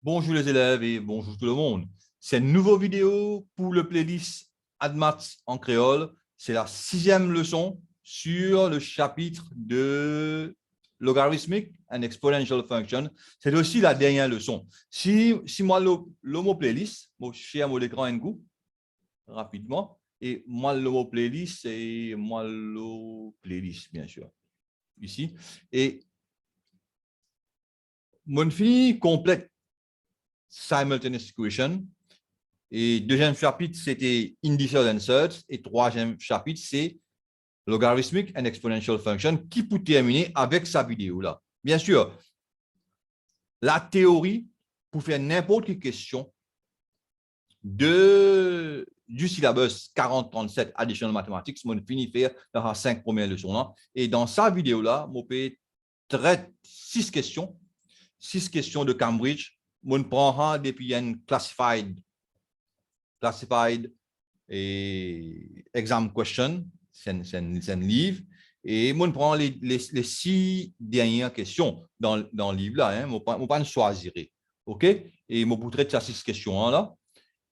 Bonjour les élèves et bonjour tout le monde. C'est une nouvelle vidéo pour le playlist AdMaths en créole. C'est la 6e leçon sur le chapitre de logarithmic and exponential function. C'est aussi la dernière leçon. Si moi, le mot playlist, je share mon écran un coup rapidement. Et moi, le mot playlist, c'est moi le playlist, bien sûr, ici. Et mon fini complète simultaneous equation. Et deuxième chapitre, c'était Initial Inserts. Et troisième chapitre, c'est Logarithmic and Exponential Function qui peut terminer avec sa vidéo-là. Bien sûr, la théorie pour faire n'importe quelle question du syllabus 4037 Additional Mathematics, on finit faire dans les 5 premières leçons-là. Et dans sa vidéo-là, on peut traiter 6 questions de Cambridge. On prend depuis une classified et exam question, c'est un livre. Et moi, je prends les 6 dernières questions dans le livre-là. Je ne vais pas choisir. OK? Et je vous traite ces 6 questions-là.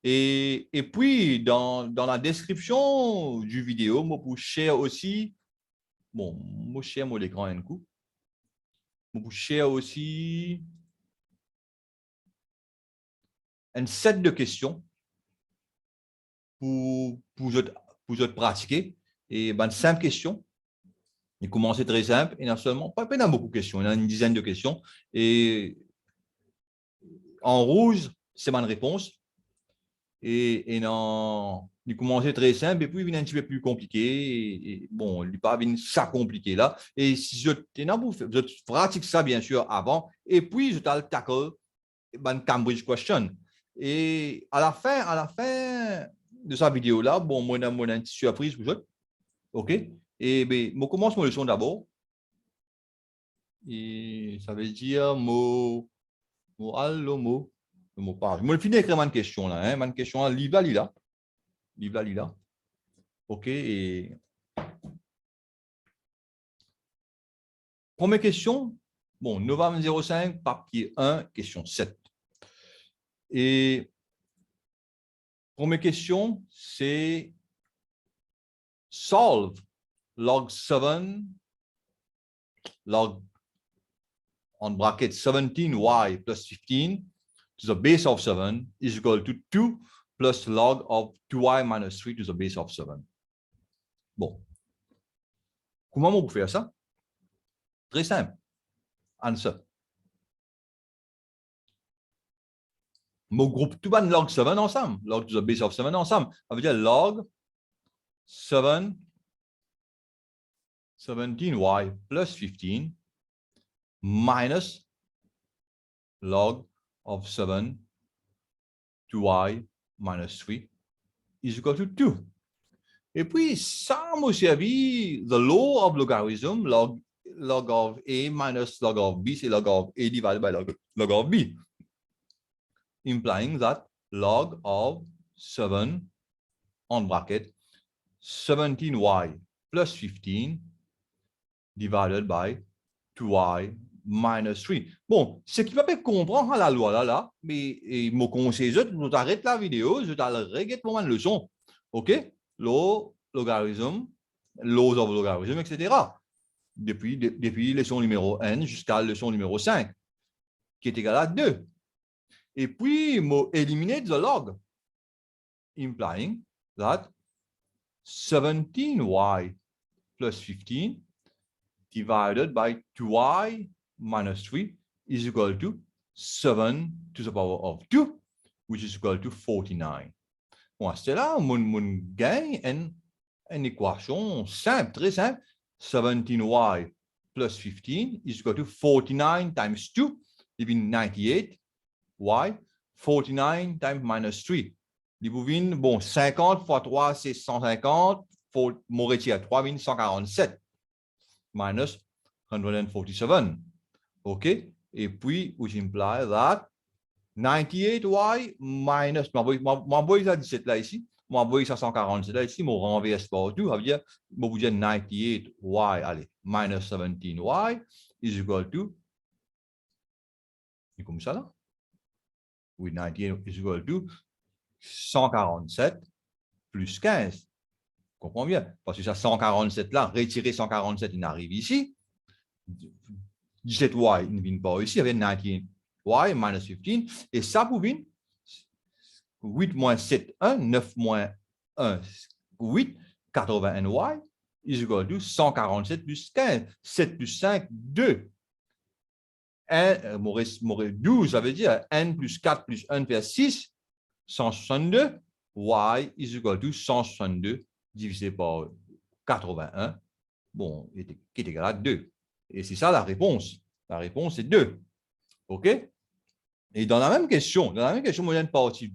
Et puis, dans la description du vidéo, je vous share aussi, bon, je share mon écran un coup. Je vous share aussi un set de questions pour pratiquer. Et ben, 5 questions. Il commence très simple. Il y a seulement, pas beaucoup de questions. Il y a une dizaine de questions. Et en rouge, c'est ma réponse. Et il commence très simple. Et puis, il vient un petit peu plus compliqué. Et bon, il n'est pas ça compliqué là. Et si je pratique ça, bien sûr, avant. Et puis, je tackle ben, Cambridge question. Et à la fin de sa vidéo là, bon, moi, j'ai une petite surprise pour vous. OK? Et bien, je commence mon leçon d'abord. Et ça veut dire mot allo, mot page. Je vais finir d'écrire ma question là. Hein? Ma question là, livre là, lila. OK? Et première question. Bon, novembre 05, papier 1, question 7. Et première question, c'est solve log 7, log on bracket 17y plus 15 to the base of 7 is equal to 2 plus log of 2y minus 3 to the base of 7. Bon. Comment on peut faire ça? Très simple. Answer. Mon groupe tout le log 7 ensemble. Log to the base of 7 ensemble. Ça veut dire log 7, 17y plus 15 minus log of 7, 2y minus 3 is equal to 2. Et puis, ça m'a servi the law of logarithm, log of a minus log of b, c'est log of a divided by log of b, implying that log of 7 on bracket 17y plus 15 divided by 2y minus 3. Bon, ce qui va pas comprendre la loi là, mais mon conseil, je t'arrête la vidéo, je t'arrête pour une leçon. OK? Logarithm, laws of logarithm, etc. Depuis leçon numéro 1 jusqu'à leçon numéro 5, qui est égal à 2. Et puis, éliminer the log, implying that 17y plus 15 divided by 2y minus 3 is equal to 7 to the power of 2, which is equal to 49. Bon, c'est là, mon gain une équation simple, très simple. 17y plus 15 is equal to 49 times 2, leaving 98y. 49 times minus 3. Bon, 50 fois 3, c'est 150. Mon retire 3147 minus 147. OK? Et puis, which implies that 98y minus, m'envoie ça 17 là ici, m'envoie ça 147 là ici, mon renverse partout, ça veut dire, vous dire 98y, allez, minus 17y is equal to, c'est comme ça là. Oui, 19 is equal to 147 plus 15. Comprends bien? Parce que ça, 147 là, retirer 147, il arrive ici. 17y, il ne vient pas ici, avec 19y minus 15. Et ça, vous venez 8 moins 7, 1, 9 moins 1, 8, 81y is equal to 147 plus 15. 7 plus 5, 2. 12, ça veut dire n plus 4 plus 1 fait 6, 162. Y is equal to 162 divisé par 81, bon, qui est égal à 2. Et c'est ça la réponse. La réponse est 2. OK? Et dans la même question, moyenne partie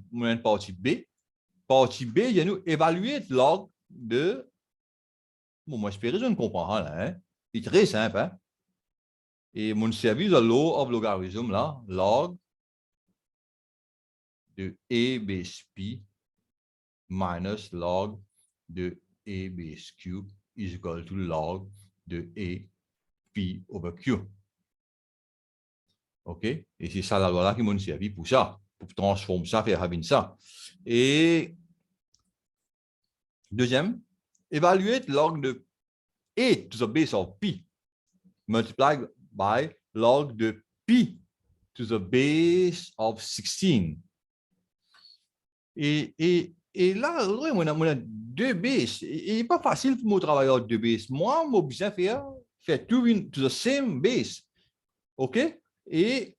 B, il y a nous évaluer log de. Bon, moi, j'espère que je ne comprends rien là. Hein? C'est très simple. Hein? Et mon service de law of logarithm là, log de A base P minus log de A base Q is equal to log de A P over Q. OK? Et c'est ça la loi là qui m'a servi pour ça, pour transformer ça, faire avec ça. Et deuxième, évaluer log de A to the base of P multiplied by log de P to the base of 16. Et là, on a deux bases. Et n'est pas facile pour moi travailler avec deux bases. Moi, j'ai besoin de faire tout to the same base. OK? Et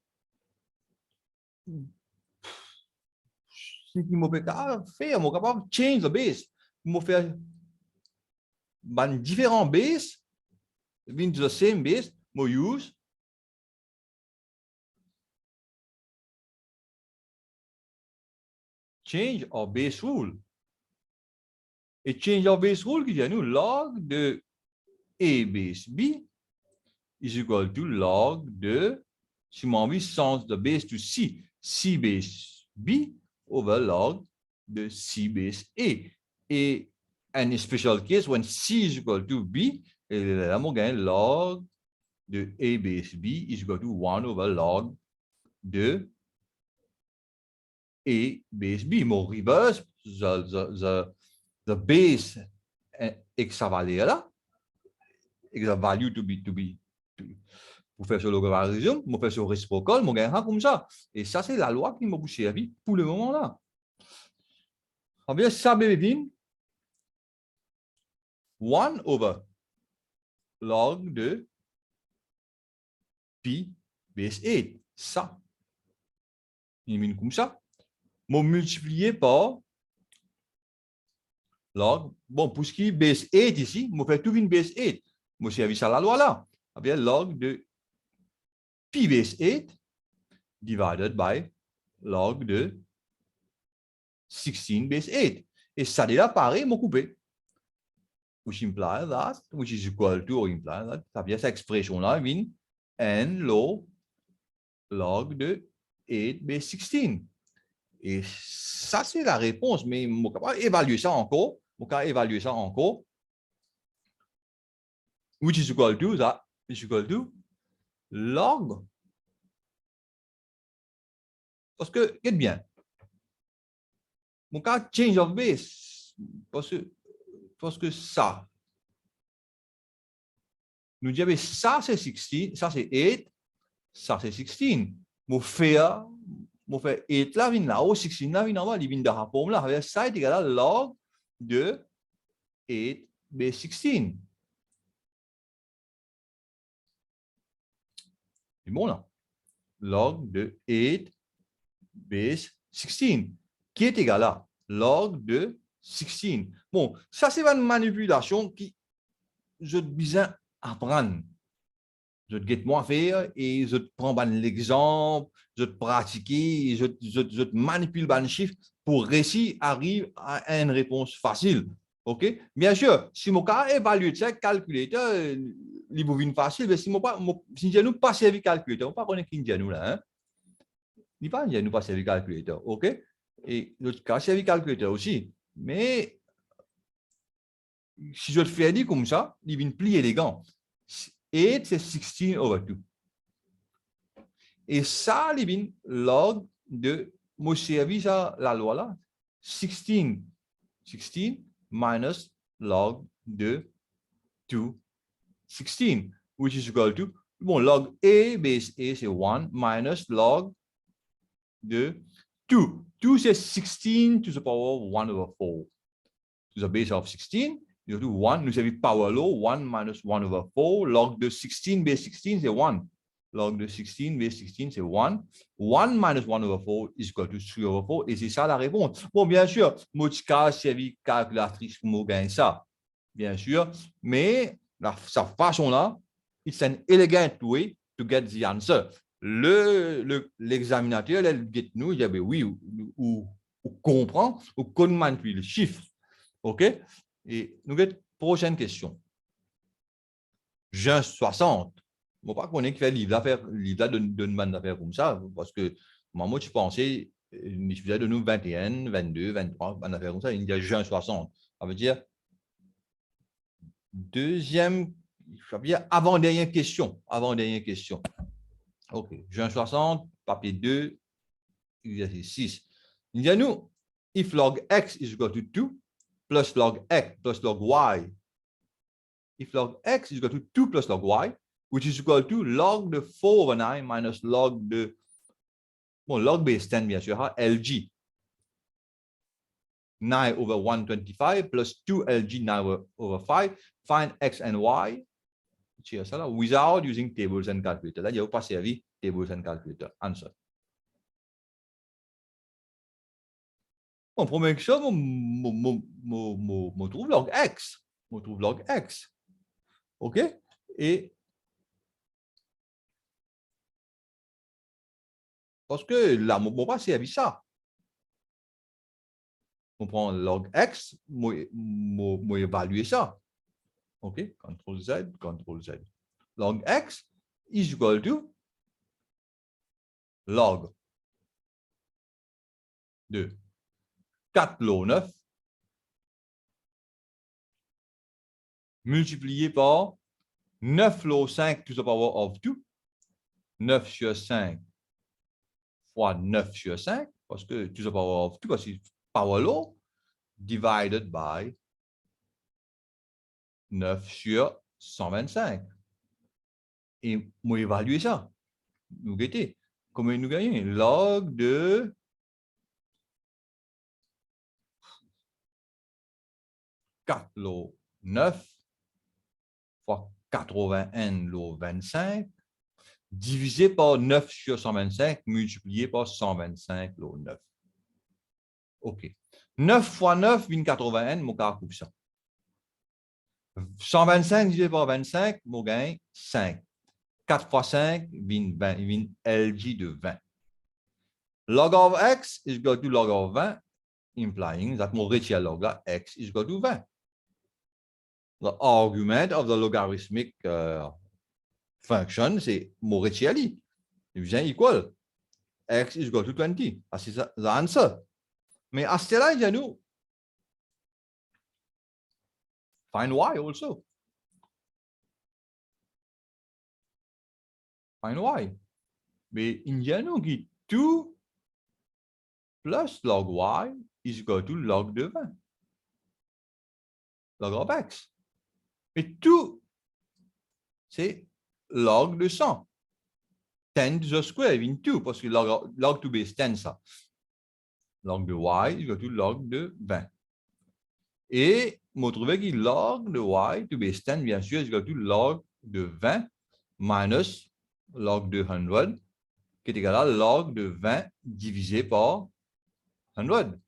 ce qui m'a fait faire, je suis capable de change the base. Je faire différents bases, to the same base, je use change of base rule. Et change of base rule qui dit nous log de A base B is equal to log de, si on envie sens de base to C, C base B over log de C base A. Et in a special case, when C is equal to B, et là, on gagne log de A base B is equal to 1 over log de A base B. Mon reverse, the base X value là, X value to be pour faire ce logarithme, pour faire ce réciprocal, on gagne comme ça. Et ça, c'est la loi qui m'a servi pour le moment là. On va ça devient 1 over log de P base 8. Ça. Il mine comme ça. Mon multiplié par log. Bon, pour ce qui est base 8 ici, je fais tout une base 8. Je servi ça la loi là. Avec log de P base 8 divided by log de 16 base 8. Et ça déjà pareil, mon coupé. Which implies that, which is equal to or implies that, ça vient cette expression-là, n log de 8 base 16. Et ça, c'est la réponse, mais je vais évaluer ça encore. Which is equal to that, is equal to log. Parce que, regarde bien, mon cas change of base, parce que ça, nous disons, ça c'est 16, ça c'est 8, ça c'est 16. Mon faire 8 là, vient là-haut, 16 là, vient là-bas, il vient de la forme là, ça est égal à log de 8 base 16. C'est bon là. Log de 8 base 16, qui est égal à log de 16. Bon, ça c'est une manipulation qui je besoin apprendre. Je te guette moi faire et je te prends l'exemple, je te pratique, je te manipule le chiffre pour réussir à arriver à une réponse facile. OK? Bien sûr, si mon cas évalue ça, calculateur, il est facile, mais si je ne pas servi calculateur, on ne pas connaître qui nous là. Hein? Il ne nous pas servi calculateur. OK? Et l'autre cas, servi calculateur aussi. Mais si je te fais dire comme ça, il vient plus élégant. 8, c'est 16 over 2. Et ça, il vient log de moi, servi ça, la loi là. 16 minus log de 2, 16, which is equal to, bon, log A base A, c'est 1, minus log de 2. 2, c'est 16 to the power of 1 over 4. To the base of 16, you do 1, nous avons power law, 1 minus 1 over 4. Log de 16 base 16, c'est 1. Log de 16 base 16, c'est 1. 1 minus 1 over 4 is equal to 3 over 4. Et c'est ça la réponse. Bon, bien sûr, Motika servi calculatrice pour me gagner ça. Bien sûr. Mais sa façon-là, it's an elegant way to get the answer. L'examinateur, il get nous, il dit, oui, ou comprend, ou connaît le chiffre. OK? Et nous avons prochaine question. Juin 60. Je ne sais pas qu'on est qui fait livre d'affaires de demande d'affaires comme ça, parce que moi, je pensais, je faisais de nous 21, 22, 23, en affaires comme ça, il y a juin 60. Ça veut dire deuxième, avant-dernière question. Avant-dernière question. OK. Juin 60, papier 2, exercice 6. Il y a nous, if log x is equal to 2, plus log x plus log y. If log x is equal to 2 plus log y, which is equal to log de 4 over 9 minus log de, bon, log base 10, bien sûr, LG. 9 over 125 plus 2 LG 9 over 5. Find x and y. Without using tables and calculator. Là, il n'y a pas servi tables and calculator. Answer. Bon, première question, je trouve log x. Je trouve log x. OK? Et parce que là, je ne pas servi ça. On prend log x, je évalue ça. OK? CTRL Z, CTRL Z. Log x is equal to log de 4 log 9 multiplié par 9 log 5 to the power of 2. 9 sur 5 fois 9 sur 5, parce que to the power of 2, parce que power law, divided by 9 sur 125. Et moi, évaluer ça. Nous guettez. Comment nous gagnons? Log de 4 log 9 fois 81 log 25 divisé par 9 sur 125 multiplié par 125 log 9. OK. 9 fois 9, 81, mon cas coupe ça. 125 divisé par 25, mon gain 5. 4 fois 5, 20, LG de 20. Log of x is equal to log of 20, implying that my ratial log x is equal to 20. The argument of the logarithmic function, c'est my ratial division equal x is equal to 20. That's the answer. Mais à ce là, il y a nous find y also. Find y. Mais il y a nous qui 2 plus log y is equal to log de 20. Log of x. Mais tout, c'est log de 100. 10 to the square in 2, parce que log to base 10, ça. Log de y is equal to log de 20. Et on trouve que log de y to base 10, bien sûr, is equal to log de 20 minus log de 100, qui est égal à log de 20 divisé par 100,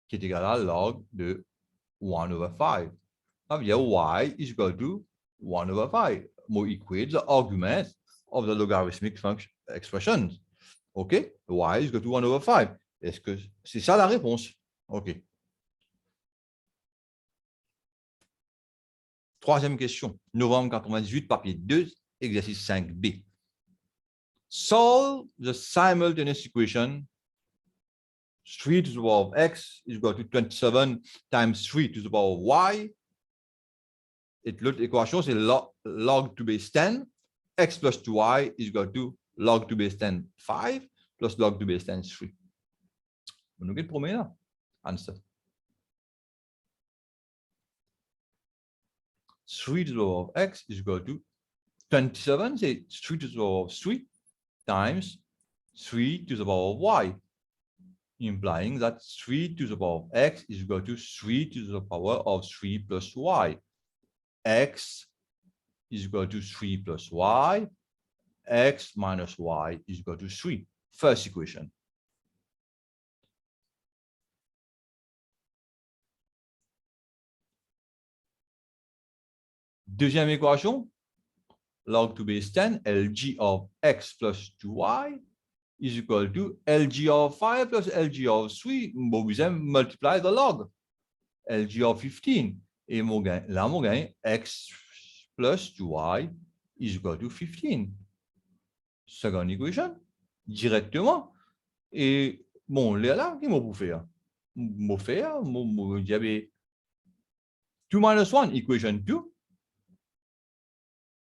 qui est égal à log de 1 over 5. Ça veut dire y is equal to 1 over 5. More equate the argument of the logarithmic function expressions. OK? Y is equal to 1 over 5. Est-ce que c'est ça la réponse? OK. Troisième question. Novembre 98, papier 2, exercice 5B. Solve the simultaneous equation 3 to the power of x is equal to 27 times 3 to the power of y. Et l'autre équation, c'est log to base 10. X plus 2y is equal to log to base 10, 5, plus log to base 10 is 3. Nous get premier là. Answer. 3 to the power of x is equal to 27, say 3 to the power of 3 times 3 to the power of y, implying that 3 to the power of x is equal to 3 to the power of 3 plus y. X is equal to 3 plus y. X minus y is equal to 3. First equation. Deuxième équation, log to base 10, Lg of x plus 2y is equal to Lg of 5 plus Lg of 3. We multiply the log. Lg of 15. Et là, on gagne x plus 2y is equal to 15. Second equation, directement. Et bon, là, qu'est-ce qu'on peut faire? On peut faire, il y avait 2 minus 1, equation 2,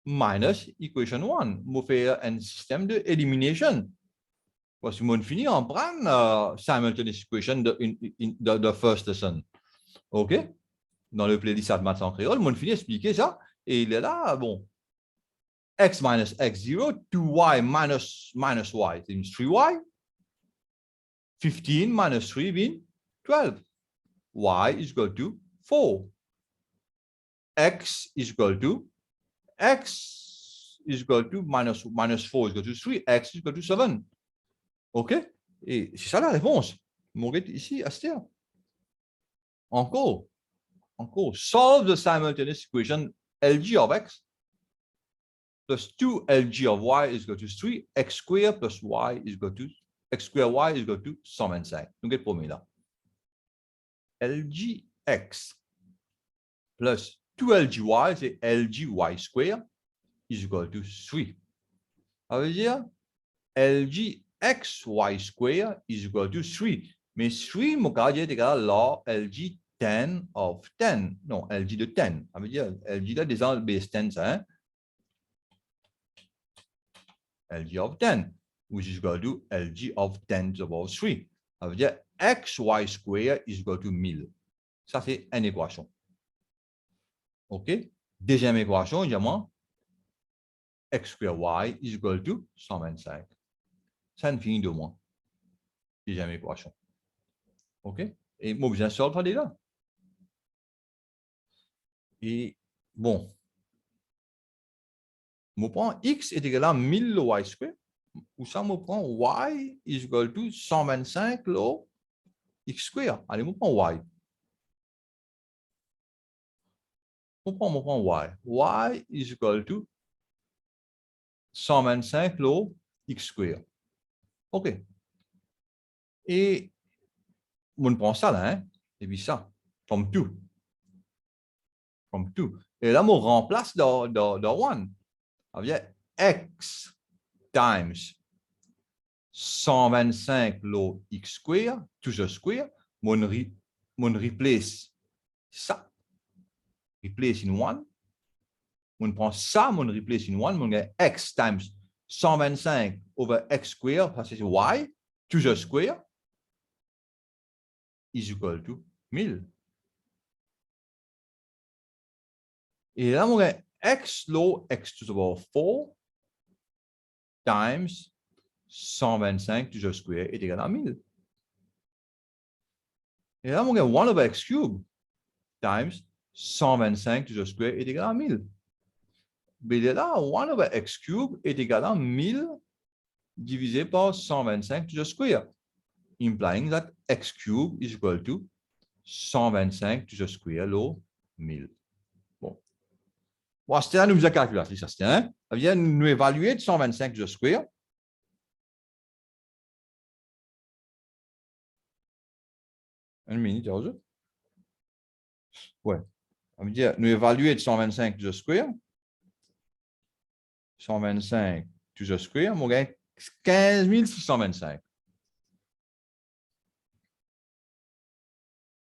minus equation 1. On peut faire un système d'élimination. Parce que on finit en prendre simultaneous equation de first lesson. OK? Dans le playlist Maths en créole, on finit expliquer ça. Et il est là, bon. X minus x0, 2y minus y, it means 3y. 15 minus 3 means 12. Y is equal to 4. X is equal to minus 4 is equal to 3. X is equal to 7. OK? Et c'est ça la réponse. Mon gars ici, Astia. Encore. Solve the simultaneous equation Lg of x plus 2 Lg of y is equal to 3. X squared plus y is equal to x squared y is equal to 125. Nous get premier là. Lgx plus 2Lgy, c'est Lgy squared is equal to 3. Ça veut dire Lgxy squared is equal to 3. Mais 3, mon cas, est égal à log Lg 10 of 10. Non, Lg de 10. Ça veut dire Lg là, déjà, base 10, hein? Lg of 10, which is equal to Lg of 10 to the power 3. Ça veut dire xy squared is equal to 1000. Ça, c'est une équation. OK? Deuxième équation, évidemment, x squared y is equal to 125. Ça ne finit de moins. Deuxième équation. OK? Et moi, bien sûr, pas là. Et bon, je prends x est égal à 1000 le y square, ou ça me prend y is equal to 125 le x square. Allez, je prends y. Je prends y. Y is equal to 125 le x square. OK. Et on prend ça là, hein? Et puis ça, comme tout. Et là, on remplace dans 1. Ça veut dire x times 125 le x square, to the square, on replace ça, replace in 1. On prend ça, on replace in 1, on a x times 125 over x square, ça c'est y, to the square, is equal to 1000. Et là, on a x low x to the power 4 times 125 to the square est égal à 1000. Et là, on a 1 over x cube times 125 to the square est égal à 1000. Mais là, 1 over x cube est égal à 1000 divisé par 125 to the square, implying that x cube is equal to 125 to the square low 1000. Bon, c'était là, nous faisons calculer ça, c'était un. Ça vient nous évaluer de 125 to the square. Une minute, ouais. Ça veut dire nous évaluer de 125 to the square. 125 to the square, on gagne 15 625.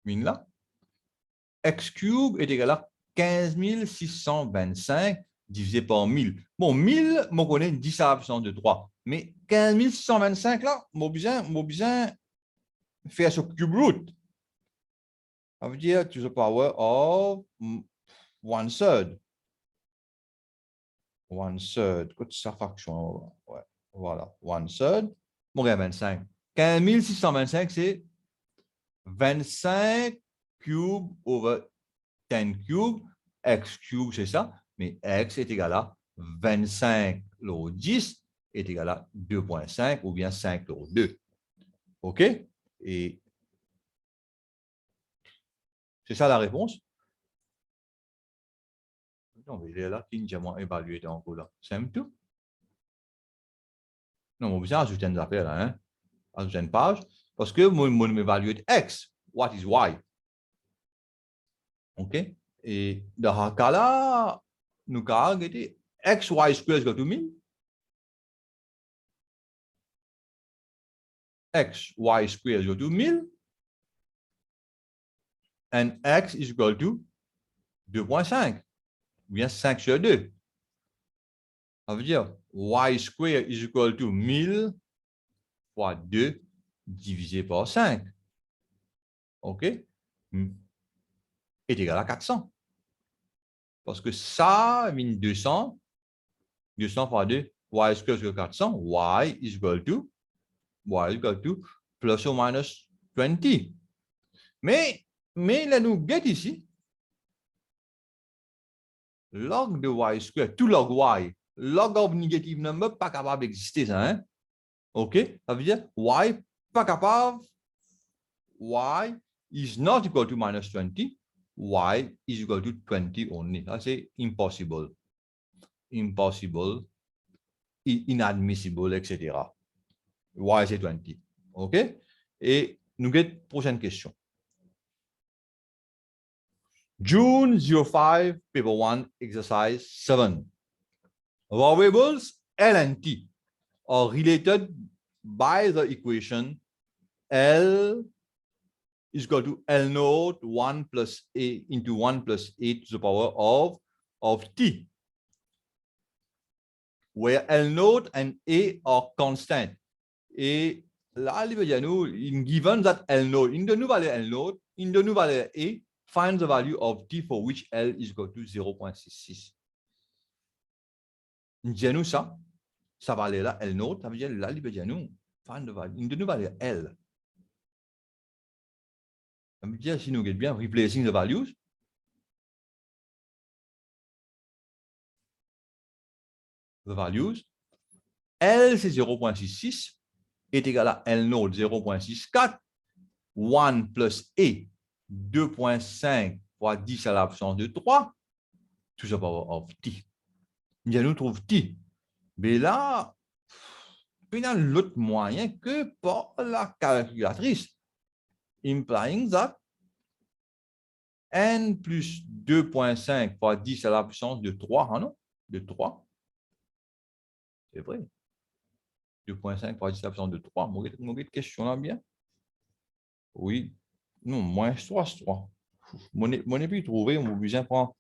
Mine là. X cube est égal à 15 625 divisé par 1000. Bon, 1000, on connaît 10 à la puissance de 3. Mais 15625 là, mon besoin faire ce cube root. Ça veut dire to the power of 1/3. 1/3. Qu'est-ce que ça fraction? Ouais. Voilà. 1/3. Mon gars, 25. 15625, c'est 25 cube over 10 cube. X cube, c'est ça. Mais X est égal à 25 log 10 est égal à 2,5 ou bien 5 log 2. OK? Et c'est ça la réponse. Non, il est là qui nous a évalué encore là. C'est tout. Non, on besoin ajouter une affaire là, hein? Ajouter une page. Parce que mon évalué X. What is Y? OK? Et dans ce cas-là, nous avons X, Y square is equal to 1000. X, Y square is equal to 1000. And X is equal to 2,5. Ou bien 5 sur 2. Ça veut dire Y square is equal to 1000 fois 2 divisé par 5. OK? Est égal à 400. Parce que ça, 200, 200 fois 2, y square is equal to 400, y is equal to plus ou minus 20. Mais là, nous get ici, log de y square, tout log y, log of negative number, pas capable d'exister, ça, hein? OK? Ça veut dire y pas capable, y is not equal to minus 20, y is equal to 20 only. Ça, c'est impossible. Impossible, inadmissible, etc. Y, c'est 20. OK? Et nous avons prochaine question. June 05, paper 1, exercise 7. Variables L and T are related by the equation L is equal to L naught 1 plus A into 1 plus A to the power of T, where L naught and A are constant. Et là, il veut dire nous, in given that L naught, in the new value L naught, in the new value A, find the value of T for which L is equal to 0.66. Nous ça, ça va aller là, L naught, ça veut dire là, il veut dire nous, find the value, in the new value L. Ça veut dire, si nous regardons bien, replacing the values, L c'est 0.66, est égal à L naught 0.64, 1 plus A, 2.5 fois 10 à la puissance de 3, to the power of T. Nous trouve T. Mais là, il y a l'autre moyen que par la calculatrice, implying that n plus 2.5 fois 10 à la puissance de 3, hein, non? De 3. C'est vrai. 2.5 fois 10 à la puissance de 3. Mon question là bien? Oui. Non, moins 3, c'est 3. Mon épée trouvé, on besoin prendre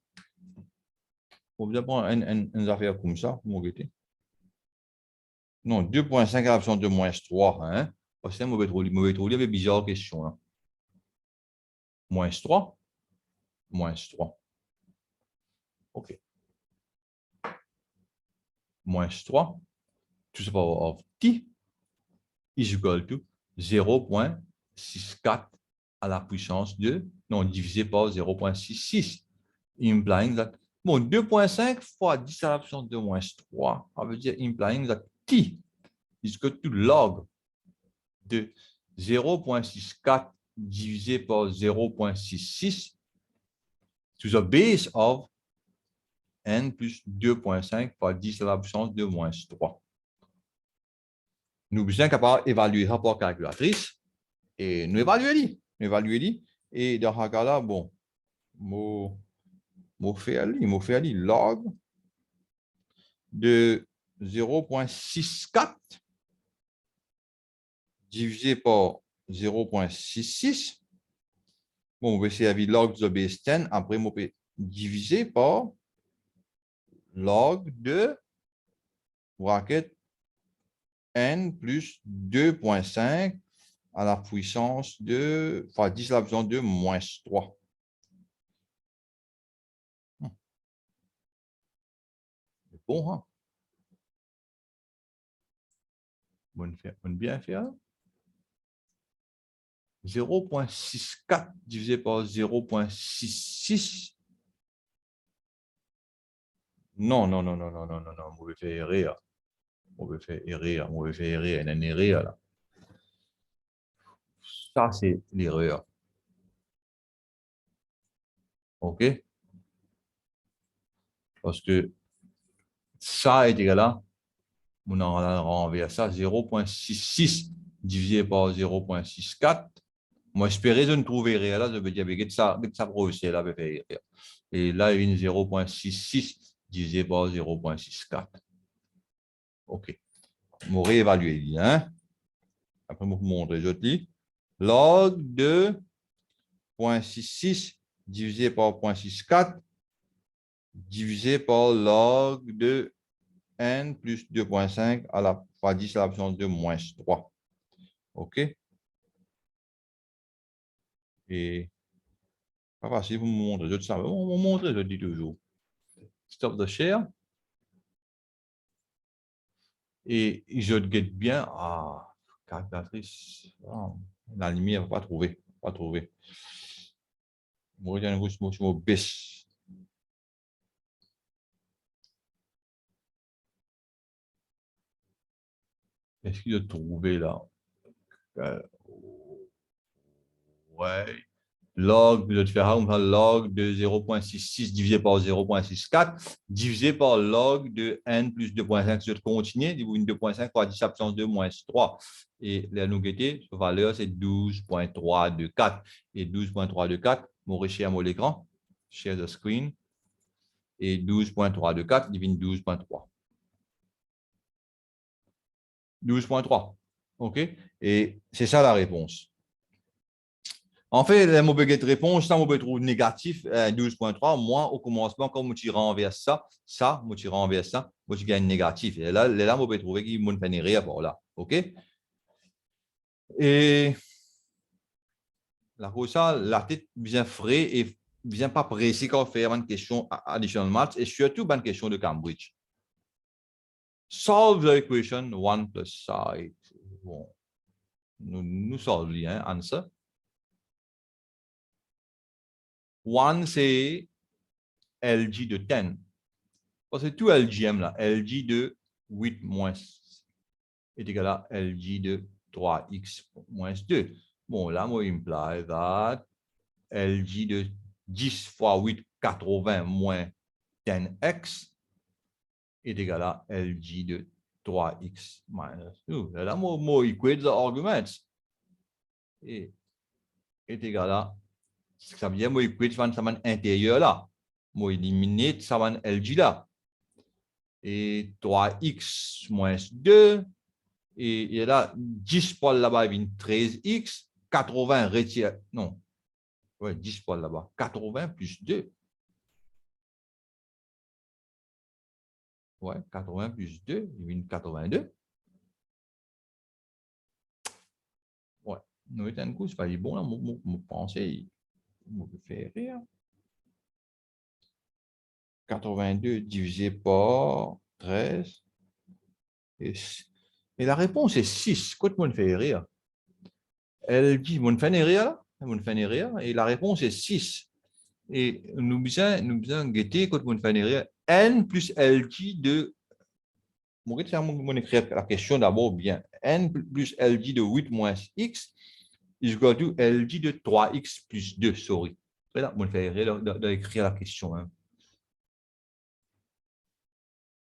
une affaire comme ça. Non, 2.5 à la puissance de moins 3. Hein? C'est un mauvais trou. Il y avait bizarre question là. Moins 3. Moins 3. OK. Moins 3, to the power of T is equal to 0.64 à la puissance de, non, divisé par 0.66, implying that, bon, 2.5 fois 10 à la puissance de moins 3, ça veut dire implying that T is equal to log de 0.64 divisé par 0.66 to the base of n plus 2.5 fois 10 à la puissance de moins 3. Nous sommes capables d'évaluer le rapport calculatrice et nous évaluons. Et dans ce cas-là, bon, je fais log de 0.64 divisé par 0.66. Bon, on va servir log de base 10. Après, on peut diviser par log de bracket n plus 2,5 à la puissance de, enfin 10 à la puissance de moins 3. C'est bon, hein? On bien faire. 0,64 divisé par 0,66. Non, non, non, non, non, non, non, non, on veut faire erreur. On veut faire erreur, on veut faire erreur, il y a une erreur là. Ça, c'est l'erreur. OK? Parce que ça est égal à, on renverse ça, 0,66 divisé par 0,64. Moi, j'espérais de ne trouver rien là, je veux dire, que ça procède là, et là, il y a une 0,66 divisé par 0,64. OK. Je vais réévaluer. Hein? Après, je vais vous montrer. Je dis log de 0,66 divisé par 0,64 divisé par log de n plus 2,5 à la fois 10 à la puissance de moins 3. OK? Et pas facile pour me montrer. Je savais, on va montrer, je dis toujours. Stop the share. Et je guette bien. Ah, calculatrice. Ah, la lumière, pas trouver. Pas trouver. Moi, je me baisse. Est-ce qu'il a trouvé là? Ouais. Log, je vais te faire log de 0,66 divisé par 0,64 divisé par log de n plus 2,5. Je vais continuer, 2,5 fois 10 absence de moins 3. Et la nougatée, la valeur, c'est 12,324. Et 12,324, mon recherche à mon écran, share the screen. Et 12,324 divine 12,3. 12,3. OK? Et c'est ça la réponse. En fait, la mauvaise réponse, ça, on peut trouver négatif, 12,3. Moi, au commencement, quand je tire envers ça, moi, je gagne négatif. Et là, on peut trouver qu'il ne fait rien par là. OK? Et la chose, la tête bien frais et bien pas précis quand on fait une question additional maths et surtout une question de Cambridge. Solve the equation 1 plus side. Bon, nous solvons hein, answer. 1, c'est LG de 10. C'est tout LGM là. LG de 8 moins est égal à LG de 3x moins 2. Bon, là, moi, imply that LG de 10 fois 8, 80 moins 10x est égal à LG de 3x minus 2. Là, moi, equate the arguments. Et est égal à, ça veut dire, moi, equate ça intérieur là. Moi, éliminer ça LG là. Et 3x moins 2. Et là, 10 poils là-bas, il vient 13x. 80 retire. Non. Ouais, 10 poils là-bas. 80 plus 2. Ouais, 80 plus 2, il vient 82. Ouais. Nous, d'un coup, c'est pas bon là, mon pensée, me fait rire. 82 divisé par 13. Et la réponse est 6. Quoi de me fait rire? Elle dit, mon fait rire là? Mon fait rire. Et la réponse est 6. Et nous besoin guetter quand on fait rire. N plus LG de. Mon écrire la question d'abord bien. N plus LG de 8 moins X is equal to LG de 3X plus 2. Sorry. Là, on fait rire d'écrire la question. Hein.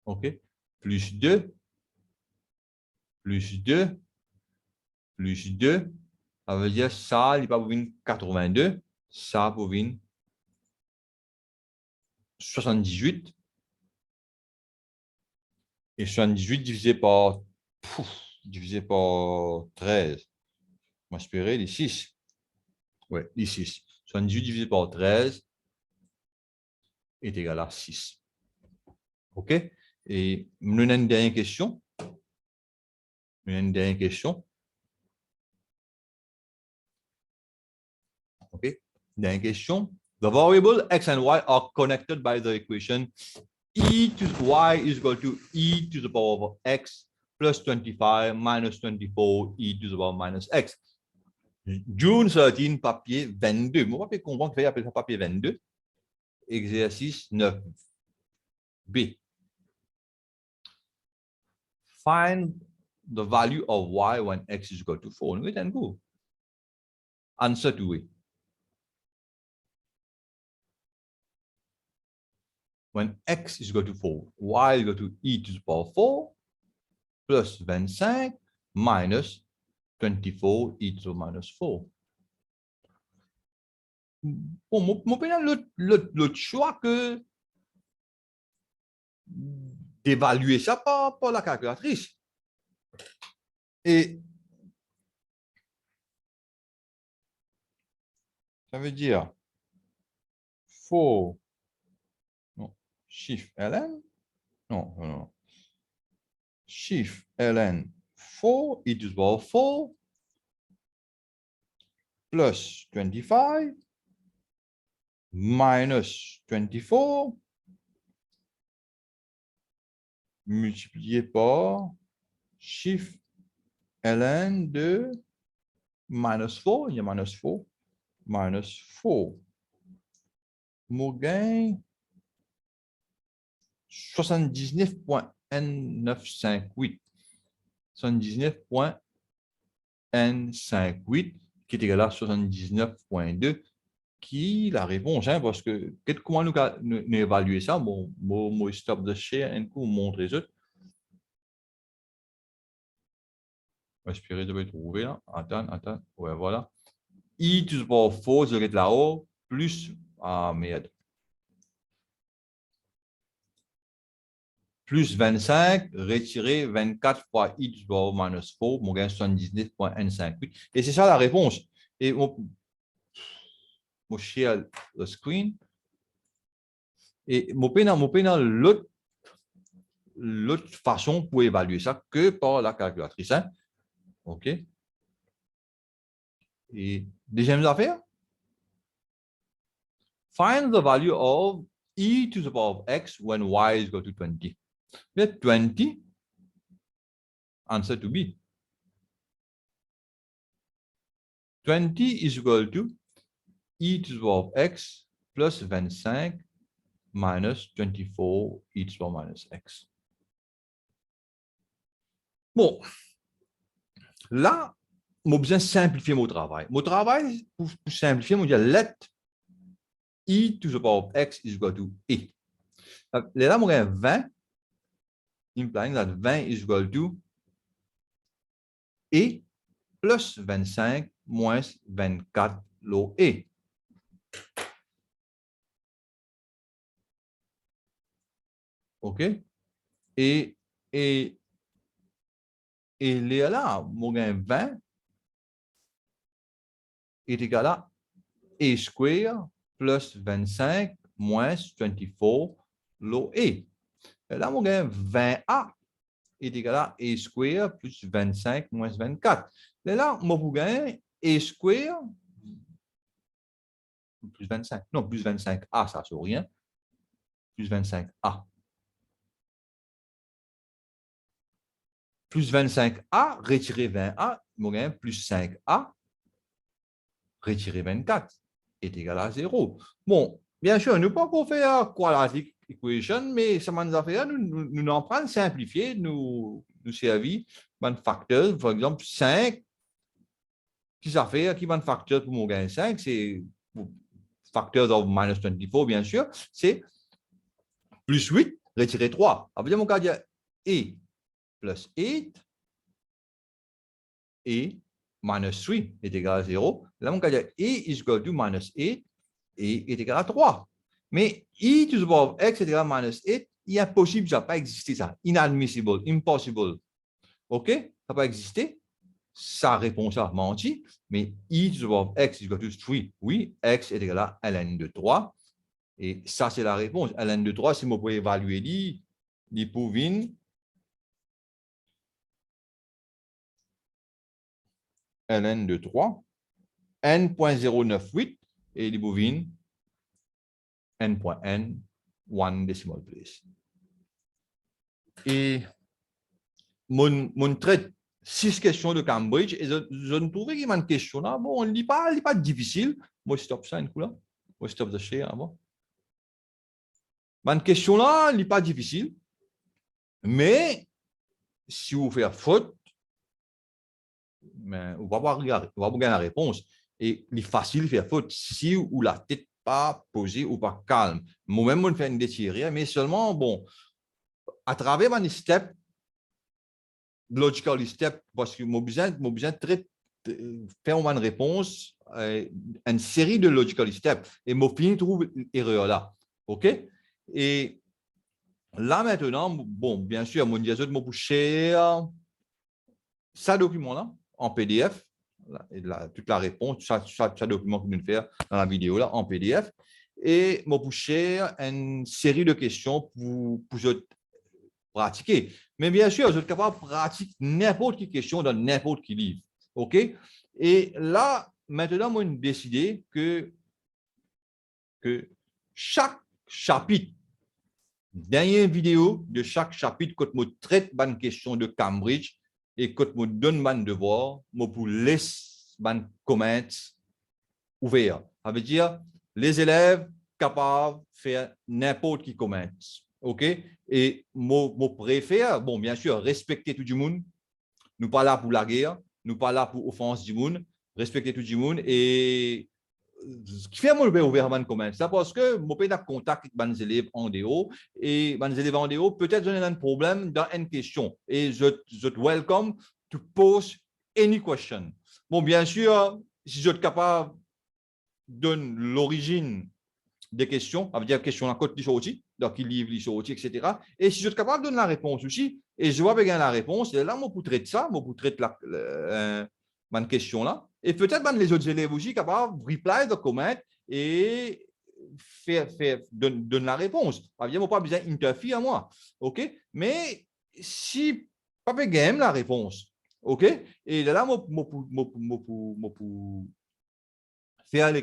OK. Plus 2. Plus 2. Plus 2. Ça veut dire ça, il va vous venir 82. Ça vous venir 78. Et 78 divisé par 13. On va espérer les 6. Oui, les 6. 78 divisé par 13 est égal à 6. OK? Et nous avons une dernière question. Il y a une dernière question. OK. Dernière question. The variable x and y are connected by the equation e to y is equal to e to the power of x plus 25 minus 24 e to the power minus x. June 13, papier 22. Mon papier comprend qu'il appelle ça papier 22. Exercice 9b. Find the value of y when x is equal to 4. Wait and go. Answer to it. When x is equal to 4, y is equal to e to the power 4 plus 25 minus 24 e to the minus 4. Bon, mon pénal, l'autre choix que d'évaluer ça par la calculatrice. Et ça veut dire 4, non, shift ln, non, shift ln 4 e to the power 4 plus 25 minus 24 multiplié par shift ln de minus 4, il y a minus 4, minus 4. Mon gain 79.N958. 79.N58 qui est égal à 79.2 qui la réponse, hein, parce que comment nous évaluer ça? Bon, moi, stop the share, un coup, montrer ça. Espérer de me trouver là. Attends. Ouais, voilà. E to the power 4, je vais là-haut, plus, ah merde. Plus 25, retirer 24 fois e to the power minus 4, mon gain 79.N58. Et c'est ça la réponse. Et mon share le screen. Et mon l'autre façon pour évaluer ça que par la calculatrice. Hein? OK. Et deuxième affaire. Find the value of e to the power of x when y is equal to 20. Let 20 answer to be. 20 is equal to e to the power of x plus 25 minus 24 e to the power minus x. Bon, là, j'ai besoin de simplifier mon travail. Mon travail, pour simplifier, je vais dire let e to the power of x is equal to e. Là, j'ai 20, implying that 20 is equal to e plus 25 moins 24 log e. OK? Et là, mon gain 20 est égal à e square plus 25 moins 24 log e. Et là, mon gain 20a est égal à e square plus 25 moins 24. Et là, mon gain e square plus 25. Non, plus 25a, ça ne rien. Plus 25a. Plus 25a, retirer 20a, mon gain plus 5a, retirer 24 est égal à 0. Bon, bien sûr, nous ne pouvons pas faire quadratic equation, mais ça nous a fait, nous en prendre simplifier, nous servir un facteur, par exemple 5, qui ça fait, qui va un facteur pour mon gain 5, c'est facteur of minus 24, bien sûr, c'est plus 8, retirer 3. Alors, mon cas, il y a e plus 8 et minus 3 est égal à 0. Là, mon cas, il y a e is equal to minus 8 et est égal à 3. Mais e to the power of x est égal à minus 8, il est impossible, ça n'a pas existé ça. Inadmissible, impossible. OK? Ça n'a pas existé. Ça répond ça, menti. Mais e to the power of x is equal to 3. Oui, x est égal à ln de 3. Et ça, c'est la réponse. ln de 3, si vous pouvez évaluer, il pouvine ln de 3, n.098, et les bovines, n.n, 1 decimal place. Et mon traite 6 questions de Cambridge, et je ne trouvais qu'il y a une question là, bon, on ne lit pas difficile. Moi, je stop ça, une coup là. Moi, je stop the share, bon. Une question là, elle n'est pas difficile, mais si vous faites faute, mais on va pas gagner la réponse. Et il est facile de faire faute si ou la tête pas posée ou pas calme. Moi-même, on fait une déchirure, mais seulement, bon, à travers un step, logical step, parce que moi besoin de faire une réponse, une série de logical steps, et moi finis trouve erreur là. OK? Et là maintenant, bon, bien sûr, mon diazo de mon boucher, ça document là, en PDF, toute la réponse, ça document que nous faire dans la vidéo là, en PDF, et mon boucher, une série de questions pour pratiquer. Mais bien sûr, vous êtes capable de pratiquer n'importe quelle question dans n'importe quel livre. OK? Et là, maintenant, moi, j'ai décidé que chaque chapitre, dernière vidéo de chaque chapitre, quand je traite une question de Cambridge et quand je donne un devoir, je pour laisser un comment ouvert. Ça veut dire, les élèves capables de faire n'importe qui comment. OK? Et mon préfère, bon, bien sûr, respecter tout le monde. Nous pas là pour la guerre, nous pas là pour offense du monde, respecter tout le monde. Et ce qui fait mon ouvert comment ça parce que mon pays a contact avec les élèves en dehors et les élèves en dehors peut-être j'ai un problème dans une question et je welcome to pose any question. Bon, bien sûr, si je suis capable de l'origine des questions, ça veut dire question à côté du sorti, donc il livre les sorties, etc. Et si je suis capable de donner la réponse aussi, et je vois bien la réponse, et là, moi, pour traiter ça, moi, pour traiter la question là, et peut-être les autres élèves aussi capables de reply de comment et donner la réponse. Ça veut dire, moi, pas besoin d'interférer à moi, ok? Mais si pas besoin la réponse, ok? Et là, moi, pour faire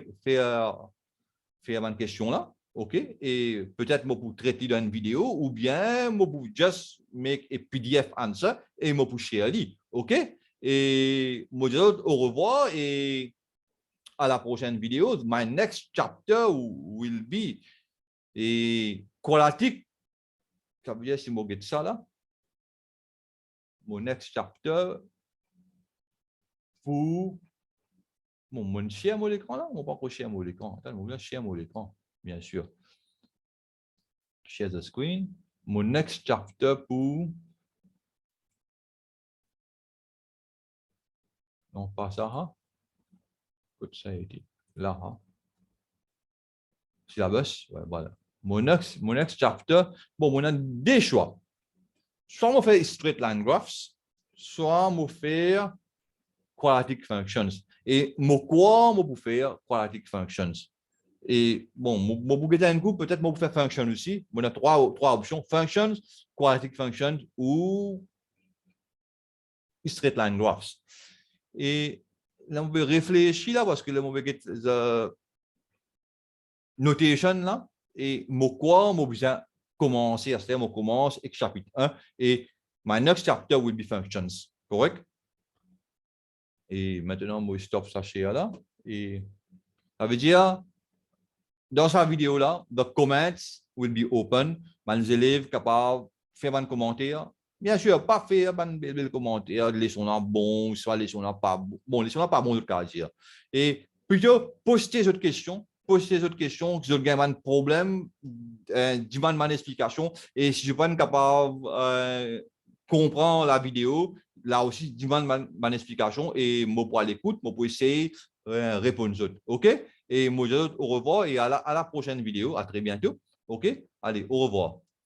une question là, OK? Et peut-être moi pour traiter dans une vidéo ou bien moi pour just make a PDF answer et moi pour share it, OK? Et moi je dis au revoir et à la prochaine vidéo. My next chapter will be et quadratique. Ça veut dire si moi get ça là. Mon next chapter pour mon share mon écran là, on va pas share mon écran. Attends, on va share mon écran, bien sûr. Share the screen. Mon next chapter pour non pas ça, hein? Ça a été là, hein? Syllabus, ouais, voilà. Mon next chapter, bon, on a des choix. Soit on fait straight line graphs, soit on fait quadratic functions. Et mon quoi, on peut faire quadratic functions. Et bon, mon bouquet un coup, peut-être on peut faire function aussi. On a trois options, functions, quadratic functions ou straight line graphs. Et là, on peut réfléchir là parce que là, on peut get the notation là. Et mon quoi, on besoin commencer, c'est-à-dire on commence avec chapitre 1 et my next chapter will be functions, correct? Et maintenant, moi, stop ça chez là. Et ça veut dire, dans sa vidéo là, the comments will be open. Les élèves capables de faire un commentaire. Bien sûr, pas faire un commentaire, les sons là bon, soit les sons là pas bon. Bon, les sons là pas bon, de cas dire. Et plutôt, poster d'autres questions. Poster d'autres questions, si vous avez un problème, demande une explication. Et si je ne suis pas capable de comprendre la vidéo, là aussi, demande une explication et moi pour l'écoute, moi pour essayer de répondre. OK? Et moi, je vous dis au revoir et à la prochaine vidéo. À très bientôt. OK? Allez, au revoir.